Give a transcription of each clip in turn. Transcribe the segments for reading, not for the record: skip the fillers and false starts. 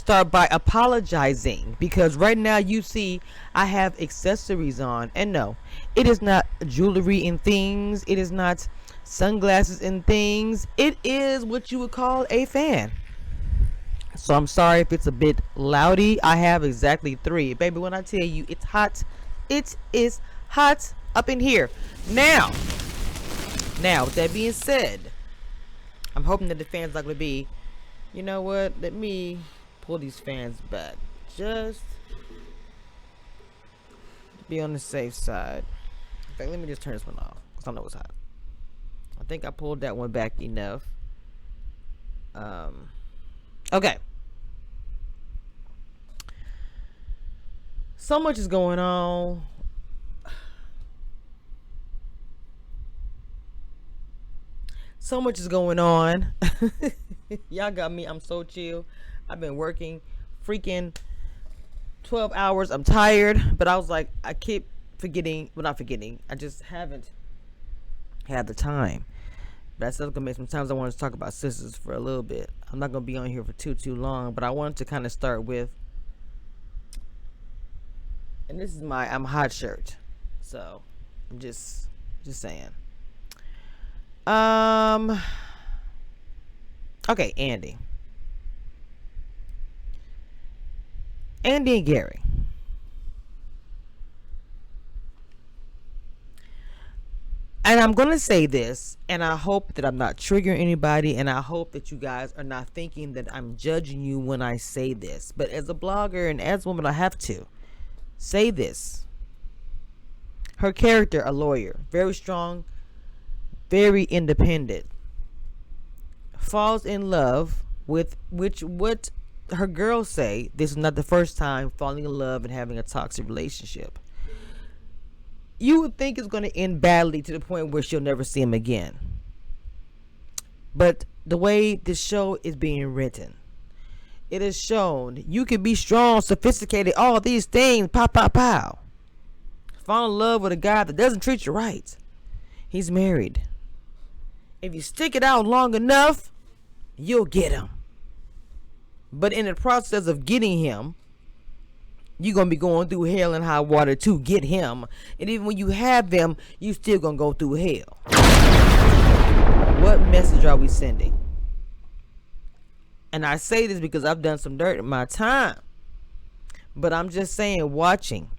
start by apologizing, because right now you see I have accessories on, and no, it is not jewelry and things. It is not sunglasses and things. It is what you would call a fan. So I'm sorry if it's a bit loudy. I have exactly 3. Baby, when I tell you it's hot, it is hot up in here. Now, with that being said, I'm hoping that the fan's not going to be, you know what, let me pull these fans back. Just to be on the safe side. In fact, let me just turn this one off, because I know it's hot. I think I pulled that one back enough. Okay. So much is going on. So much is going on. Y'all got me. I'm so chill. I've been working freaking 12 hours. I'm tired. But I was like, I keep forgetting. Well, not forgetting. I just haven't had the time. But that's going to make sometimes I want to talk about Sistas for a little bit. I'm not going to be on here for too long. But I wanted to kind of start with. And this is my I'm hot shirt. So I'm just saying. Okay, Andy and Gary. And I'm going to say this, and I hope that I'm not triggering anybody, and I hope that you guys are not thinking that I'm judging you when I say this. But as a blogger and as a woman, I have to say this. Her character, a lawyer, very strong, very independent, falls in love with what her girls say, this is not the first time falling in love and having a toxic relationship. You would think it's going to end badly to the point where she'll never see him again. But the way this show is being written, it is shown you can be strong, sophisticated, all these things, pow, pow, pow. Fall in love with a guy that doesn't treat you right. He's married. If you stick it out long enough, you'll get him. But in the process of getting him, you're going to be going through hell and high water to get him. And even when you have him, you still going to go through hell. What message are we sending? And I say this because I've done some dirt in my time. But I'm just saying, watching.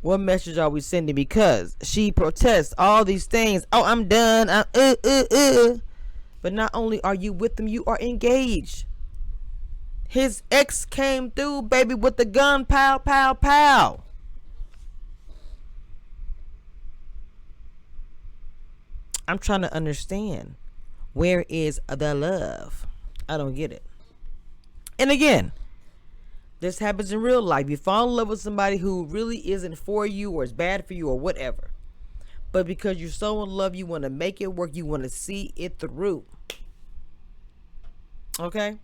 What message are we sending? Because she protests all these things. Oh, I'm done. But not only are you with him, you are engaged. His ex came through, baby, with the gun. Pow, pow, pow. I'm trying to understand. Where is the love? I don't get it. And again, this happens in real life. You fall in love with somebody who really isn't for you or is bad for you or whatever. But because you're so in love, you want to make it work. You want to see it through. Okay?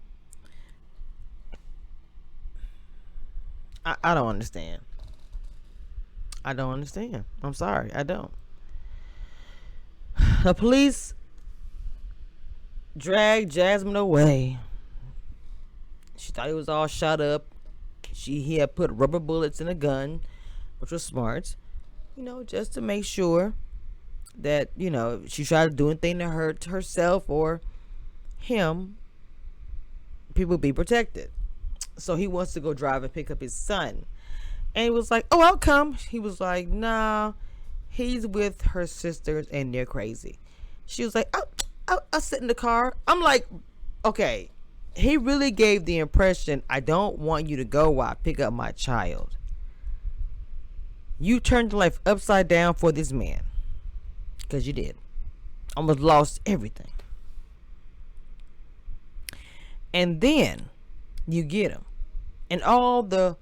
I don't understand. I don't understand. I'm sorry. I don't. The police dragged Jasmine away. She thought he was all shot up. He had put rubber bullets in a gun, which was smart, just to make sure that, she tried to do anything to hurt herself or him, people would be protected. So he wants to go drive and pick up his son. And he was like, oh, I'll come. He was like, nah, he's with her sisters and they're crazy. She was like, I'll sit in the car. I'm like, okay. He really gave the impression, I don't want you to go while I pick up my child. You turned your life upside down for this man. Because you did. Almost lost everything. And then you get him. And all the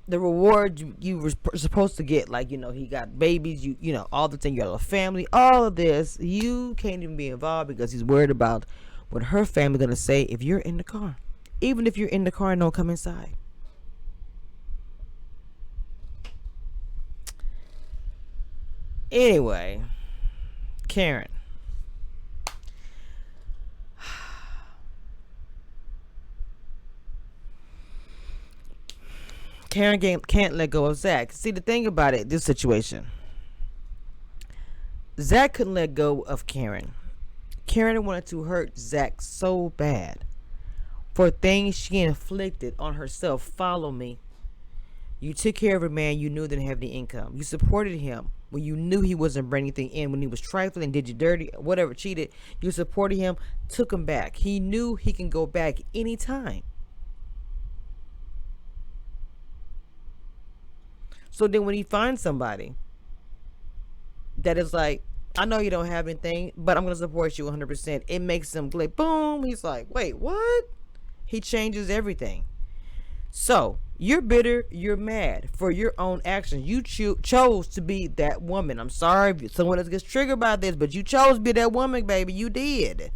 reward you were supposed to get, like, he got babies, all the thing, you got a family, all of this, you can't even be involved because he's worried about what her family gonna say if you're in the car. Even if you're in the car and don't come inside. Anyway, Karen. Karen can't let go of Zach. See, the thing about it, this situation, Zach couldn't let go of Karen. Karen wanted to hurt Zach so bad for things she inflicted on herself. Follow me. You took care of a man you knew didn't have any income. You supported him when you knew he wasn't bringing anything in, when he was trifling, did you dirty, whatever, cheated. You supported him, took him back. He knew he can go back anytime. So then when he finds somebody that is like, I know you don't have anything, but I'm going to support you 100%. It makes him like, boom. He's like, wait, what? He changes everything. So you're bitter. You're mad for your own actions. You chose to be that woman. I'm sorry if someone else gets triggered by this, but you chose to be that woman, baby. You did.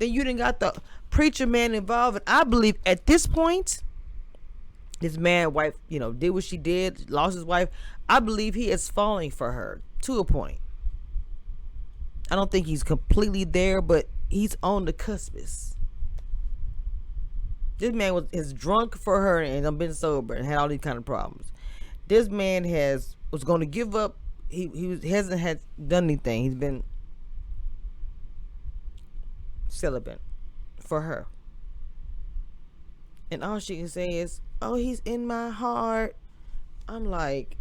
Then you didn't got the preacher man involved. And I believe at this point, this man, wife, did what she did, lost his wife. I believe he is falling for her to a point. I don't think he's completely there, but he's on the cuspice. This man is drunk for her and been sober and had all these kind of problems. This man was going to give up. He hasn't had done anything. He's been celibate for her. And all she can say is, oh, he's in my heart. I'm like,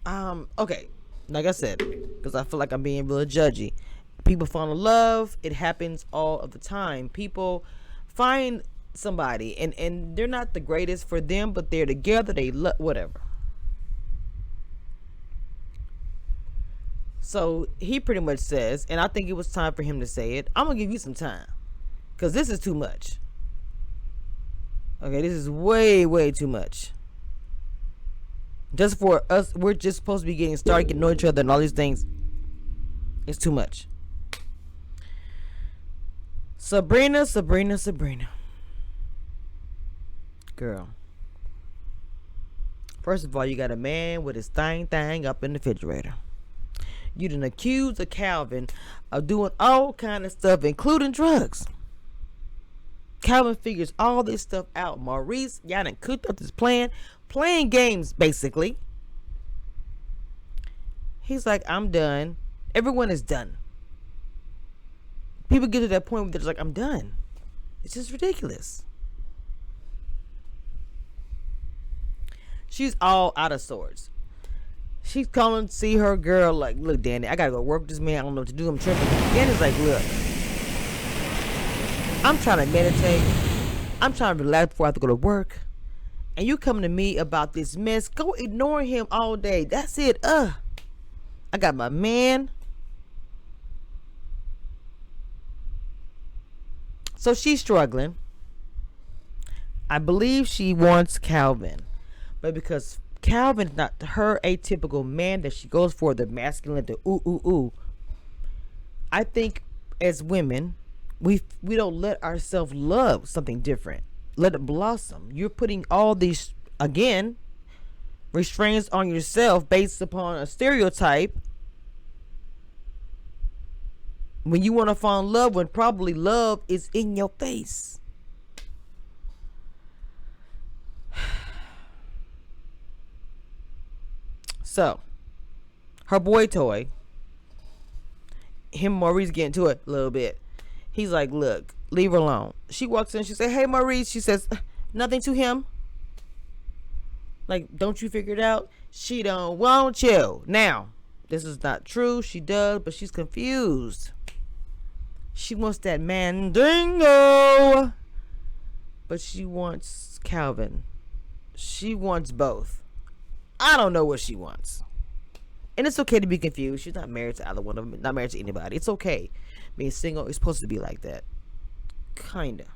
okay. Like I said, because I feel like I'm being real judgy. People fall in love. It happens all of the time. People find somebody and they're not the greatest for them, but they're together. They love whatever. So he pretty much says, and I think it was time for him to say it, I'm going to give you some time. Because this is too much. Okay, this is way, way too much. Just for us, we're just supposed to be getting started, getting to know each other and all these things. It's too much. Sabrina. Girl. First of all, you got a man with his thing up in the refrigerator. You done accused of Calvin of doing all kind of stuff, including drugs. Calvin figures all this stuff out. Maurice, y'all done cooked up this plan. Playing games, basically. He's like, I'm done. Everyone is done. People get to that point where they're just like, I'm done. It's just ridiculous. She's all out of sorts. She's calling to see her girl like, look, Danny, I gotta go work with this man. I don't know what to do. I'm tripping. Danny's like, look, I'm trying to meditate. I'm trying to relax before I have to go to work. And you come to me about this mess. Go ignore him all day. That's it. I got my man. So she's struggling. I believe she wants Calvin. But because Calvin's not her atypical man that she goes for, the masculine, the ooh. I think as women, we don't let ourselves love something different. Let it blossom. You're putting all these, again, restraints on yourself based upon a stereotype when you want to fall in love, when probably love is in your face. So, her boy toy, him and Maurice get into it a little bit. He's like, look, leave her alone. She walks in. She says, hey, Maurice. She says, nothing to him. Like, don't you figure it out? She don't want you. Now, this is not true. She does, but she's confused. She wants that mandingo. But she wants Calvin. She wants both. I don't know what she wants. And it's okay to be confused. She's not married to either one of them. Not married to anybody. It's okay. Being single is supposed to be like that. Kinda.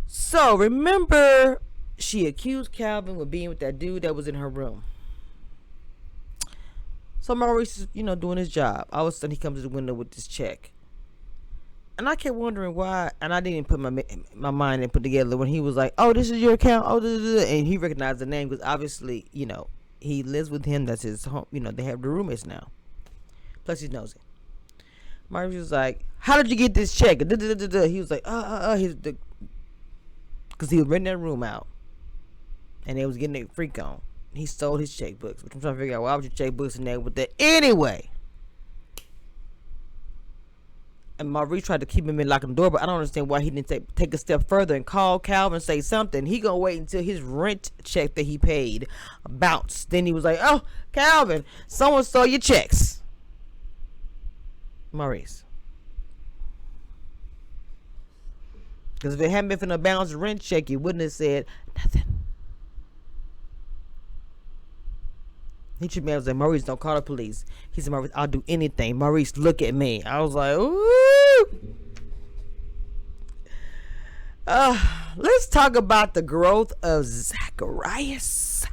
So, remember, she accused Calvin of being with that dude that was in her room. So, Maurice is, doing his job. All of a sudden, he comes to the window with this check. And I kept wondering why, and I didn't put my mind and put together when he was like, oh, this is your account, oh, and he recognized the name because obviously, he lives with him. That's his home. They have the roommates now. Plus, he's nosy. Maurice was like, how did you get this check? He was like, because he was renting that room out, and they was getting their freak on. He stole his checkbooks, which I'm trying to figure out why would your checkbooks in there with that anyway. And Maurice tried to keep him in, locking the door, but I don't understand why he didn't take a step further and call Calvin and say something. He gonna wait until his rent check that he paid bounced. Then he was like, "Oh, Calvin, someone stole your checks." Maurice. Because if it hadn't been for the bounced rent check, he wouldn't have said nothing. He should be able to say, "Maurice, don't call the police." He said, "Maurice, I'll do anything. Maurice, look at me." I was like, ooh. Let's talk about the growth of Zacharias.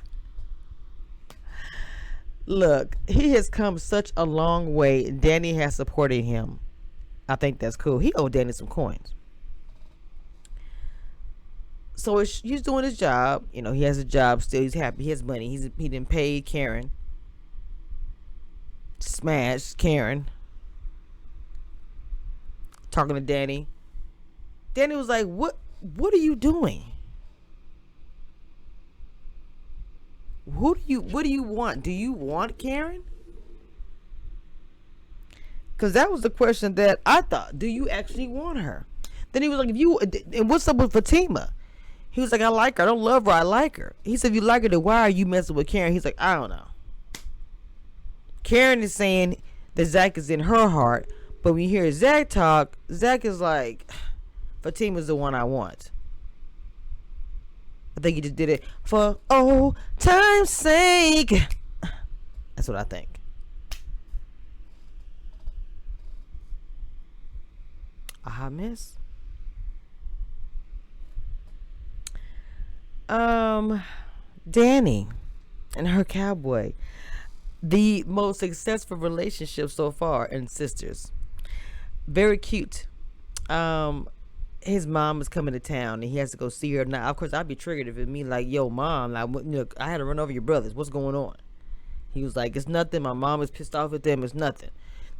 Look, he has come such a long way. Danny has supported him. I think that's cool. He owed Danny some coins. So he's doing his job. You know, he has a job still. He's happy. He has money. He didn't pay Karen. Smashed Karen. Talking to Danny. Danny was like, What are you doing? What do you want? Do you want Karen? Because that was the question that I thought. Do you actually want her? Then he was like, and what's up with Fatima? He was like, I like her. I don't love her. I like her. He said, if you like her, then why are you messing with Karen? He's like, I don't know. Karen is saying that Zach is in her heart. But when you hear Zach talk, Zach is like, Fatima's the one I want. I think he just did it for old time's sake. That's what I think. Aha, miss. Danny and her cowboy, the most successful relationship so far in Sisters. Very cute. His mom is coming to town and he has to go see her. Now, of course, I'd be triggered if it me like, yo, mom, like, look, I had to run over your brothers. What's going on? He was like, it's nothing. My mom is pissed off at them. It's nothing.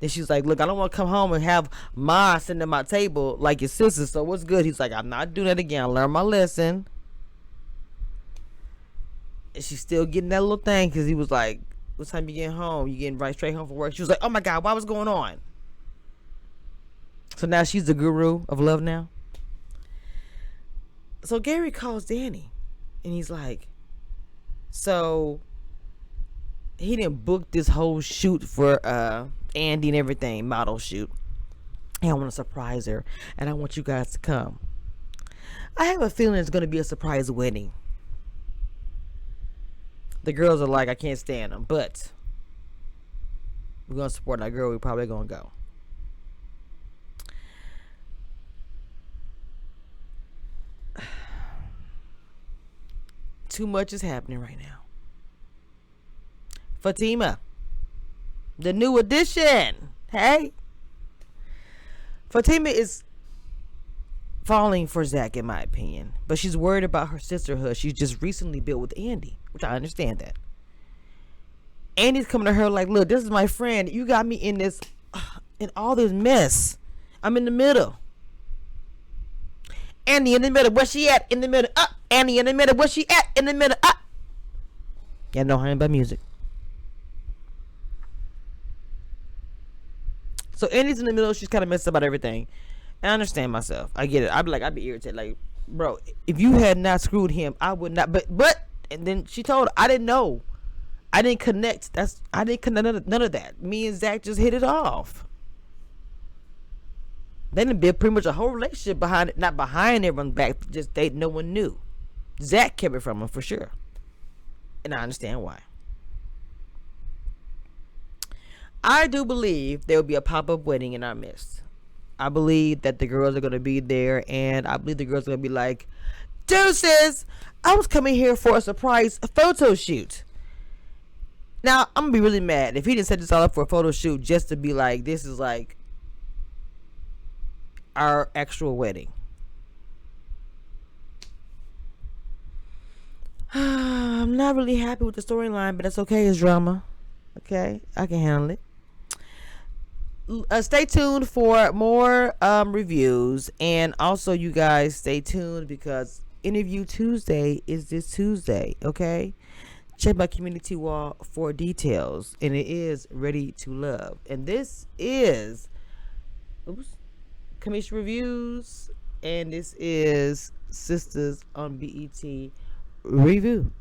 Then she's like, look, I don't want to come home and have Ma sitting at my table like your sisters. So what's good? He's like, I'm not doing that again. I learned my lesson. And she's still getting that little thing because he was like, what time you getting home? You getting right straight home from work? She was like, oh my God, what's going on? So now she's the guru of love now. So Gary calls Danny and he's like, so he didn't book this whole shoot for Andy and everything, model shoot. And I want to surprise her and I want you guys to come. I have a feeling it's going to be a surprise wedding. The girls are like, I can't stand them, but we're going to support our girl. We're probably going to go. Too much is happening right now. Fatima, the new addition. Hey, Fatima is falling for Zach, in my opinion, but she's worried about her sisterhood. She's just recently built with Andy, which I understand that. Andy's coming to her like, look, this is my friend. You got me in this, in all this mess. I'm in the middle. Andy in the middle. Where she at? In the middle. Up. Andy in the middle. Where she at? In the middle. Up. Yeah, know how about music. So Andy's in the middle. She's kind of messed up about everything. And I understand myself. I get it. I'd be irritated. Like, bro, if you had not screwed him, I would not. But, and then she told her, I didn't know. I didn't connect. I didn't connect none of that. Me and Zach just hit it off. They didn't build pretty much a whole relationship behind it, not behind everyone's back, just no one knew. Zach kept it from him for sure. And I understand why. I do believe there will be a pop-up wedding in our midst. I believe that the girls are going to be there, and I believe the girls are going to be like, deuces, I was coming here for a surprise photo shoot. Now, I'm going to be really mad if he didn't set this all up for a photo shoot just to be like, this is like our actual wedding. I'm not really happy with the storyline, but that's okay. It's drama. Okay, I can handle it. Stay tuned for more reviews, and also you guys stay tuned because Interview Tuesday is this Tuesday, okay? Check my community wall for details. And it is Ready to Love. And this is Cameshiareviews Reviews. And this is Sistas on BET Review.